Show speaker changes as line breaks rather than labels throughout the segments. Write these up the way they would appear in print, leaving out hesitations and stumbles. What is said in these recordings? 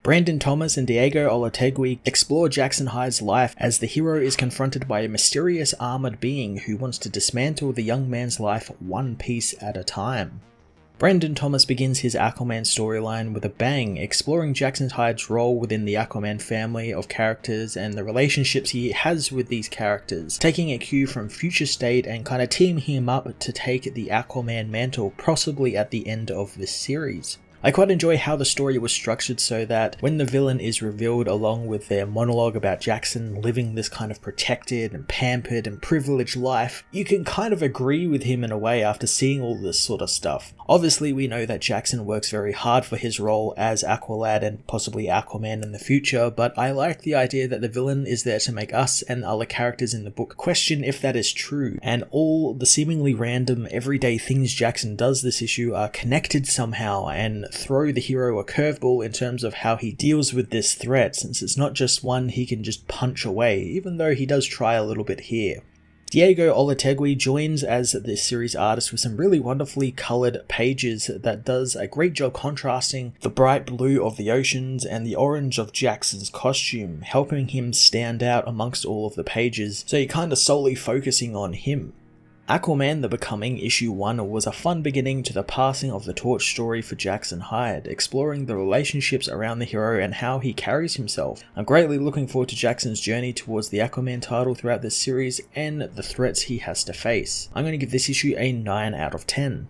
Brandon Thomas and Diego Olategui explore Jackson Hyde's life as the hero is confronted by a mysterious armored being who wants to dismantle the young man's life one piece at a time. Brandon Thomas begins his Aquaman storyline with a bang, exploring Jackson Hyde's role within the Aquaman family of characters and the relationships he has with these characters, taking a cue from Future State and kind of teaming him up to take the Aquaman mantle possibly at the end of this series. I quite enjoy how the story was structured so that when the villain is revealed along with their monologue about Jackson living this kind of protected and pampered and privileged life, you can kind of agree with him in a way after seeing all this sort of stuff. Obviously we know that Jackson works very hard for his role as Aqualad and possibly Aquaman in the future, but I like the idea that the villain is there to make us and other characters in the book question if that is true, and all the seemingly random everyday things Jackson does this issue are connected somehow and throw the hero a curveball in terms of how he deals with this threat, since it's not just one he can just punch away, even though he does try a little bit here. Diego Olategui joins as this series artist with some really wonderfully coloured pages that does a great job contrasting the bright blue of the oceans and the orange of Jackson's costume, helping him stand out amongst all of the pages, so you're kind of solely focusing on him. Aquaman the Becoming issue 1 was a fun beginning to the passing of the torch story for Jackson Hyde, exploring the relationships around the hero and how he carries himself. I'm greatly looking forward to Jackson's journey towards the Aquaman title throughout this series and the threats he has to face. I'm going to give this issue a 9 out of 10.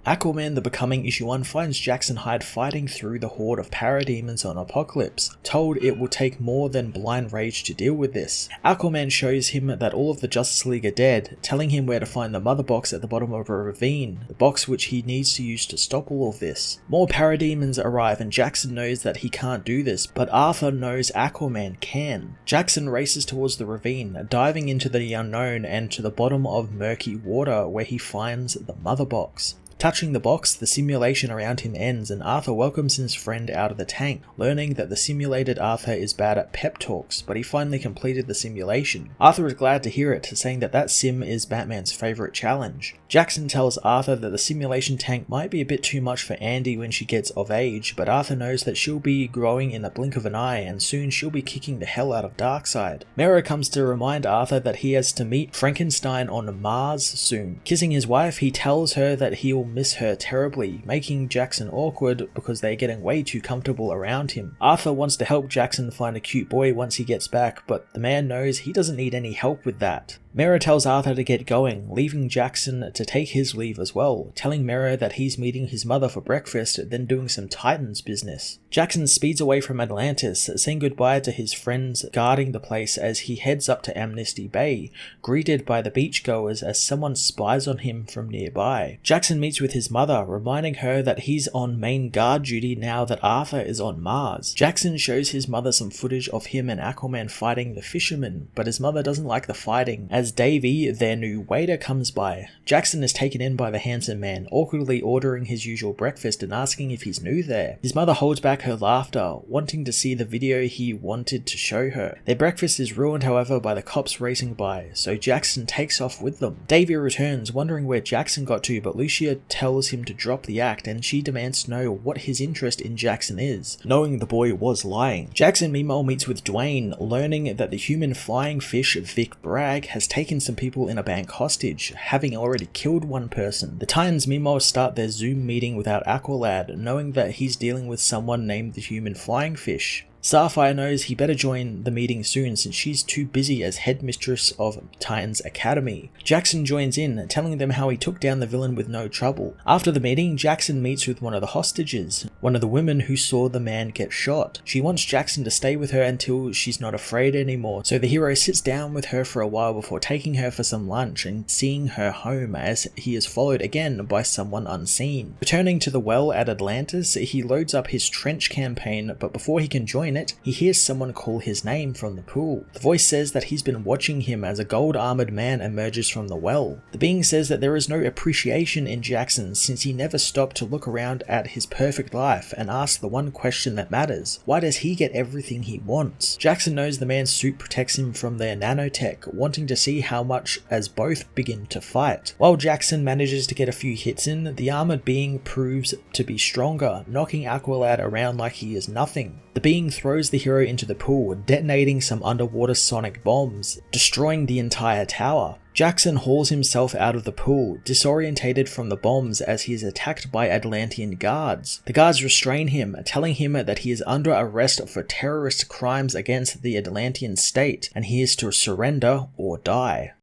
Aquaman the Becoming issue 1 finds Jackson Hyde fighting through the horde of parademons on Apokolips, told it will take more than blind rage to deal with this. Aquaman shows him that all of the Justice League are dead, telling him where to find the mother box at the bottom of a ravine, the box which he needs to use to stop all of this. More parademons arrive and Jackson knows that he can't do this, but Arthur knows Aquaman can. Jackson races towards the ravine, diving into the unknown and to the bottom of murky water where he finds the mother box. Touching the box, the simulation around him ends and Arthur welcomes his friend out of the tank, learning that the simulated Arthur is bad at pep talks, but he finally completed the simulation. Arthur is glad to hear it, saying that that sim is Batman's favourite challenge. Jackson tells Arthur that the simulation tank might be a bit too much for Andy when she gets of age, but Arthur knows that she'll be growing in the blink of an eye and soon she'll be kicking the hell out of Darkseid. Mera comes to remind Arthur that he has to meet Frankenstein on Mars soon. Kissing his wife, he tells her that he will miss her terribly, making Jackson awkward because they're getting way too comfortable around him. Arthur wants to help Jackson find a cute boy once he gets back, but the man knows he doesn't need any help with that. Mera tells Arthur to get going, leaving Jackson to take his leave as well, telling Mera that he's meeting his mother for breakfast, then doing some Titans business. Jackson speeds away from Atlantis, saying goodbye to his friends guarding the place as he heads up to Amnesty Bay, greeted by the beachgoers as someone spies on him from nearby. Jackson meets with his mother, reminding her that he's on main guard duty now that Arthur is on Mars. Jackson shows his mother some footage of him and Aquaman fighting the Fisherman, but his mother doesn't like the fighting, as Davey, their new waiter, comes by. Jackson is taken in by the handsome man, awkwardly ordering his usual breakfast and asking if he's new there. His mother holds back her laughter, wanting to see the video he wanted to show her. Their breakfast is ruined, however, by the cops racing by, so Jackson takes off with them. Davey returns, wondering where Jackson got to, but Lucia tells him to drop the act and she demands to know what his interest in Jackson is, knowing the boy was lying. Jackson meanwhile meets with Dwayne, learning that the human flying fish Vic Bragg has taken some people in a bank hostage, having already killed one person. The Titans meanwhile start their Zoom meeting without Aqualad, knowing that he's dealing with someone named the human flying fish. Sapphire knows he better join the meeting soon since she's too busy as headmistress of Titans Academy. Jackson joins in, telling them how he took down the villain with no trouble. After the meeting, Jackson meets with one of the hostages, one of the women who saw the man get shot. She wants Jackson to stay with her until she's not afraid anymore, so the hero sits down with her for a while before taking her for some lunch and seeing her home as he is followed again by someone unseen. Returning to the well at Atlantis, he loads up his trench campaign, but before he can join enjoying it, he hears someone call his name from the pool. The voice says that he's been watching him as a gold-armored man emerges from the well. The being says that there is no appreciation in Jackson since he never stopped to look around at his perfect life and ask the one question that matters: why does he get everything he wants? Jackson knows the man's suit protects him from their nanotech, wanting to see how much as both begin to fight. While Jackson manages to get a few hits in, the armored being proves to be stronger, knocking Aqualad around like he is nothing. The being throws the hero into the pool, detonating some underwater sonic bombs, destroying the entire tower. Jackson hauls himself out of the pool, disorientated from the bombs as he is attacked by Atlantean guards. The guards restrain him, telling him that he is under arrest for terrorist crimes against the Atlantean state, and he is to surrender or die.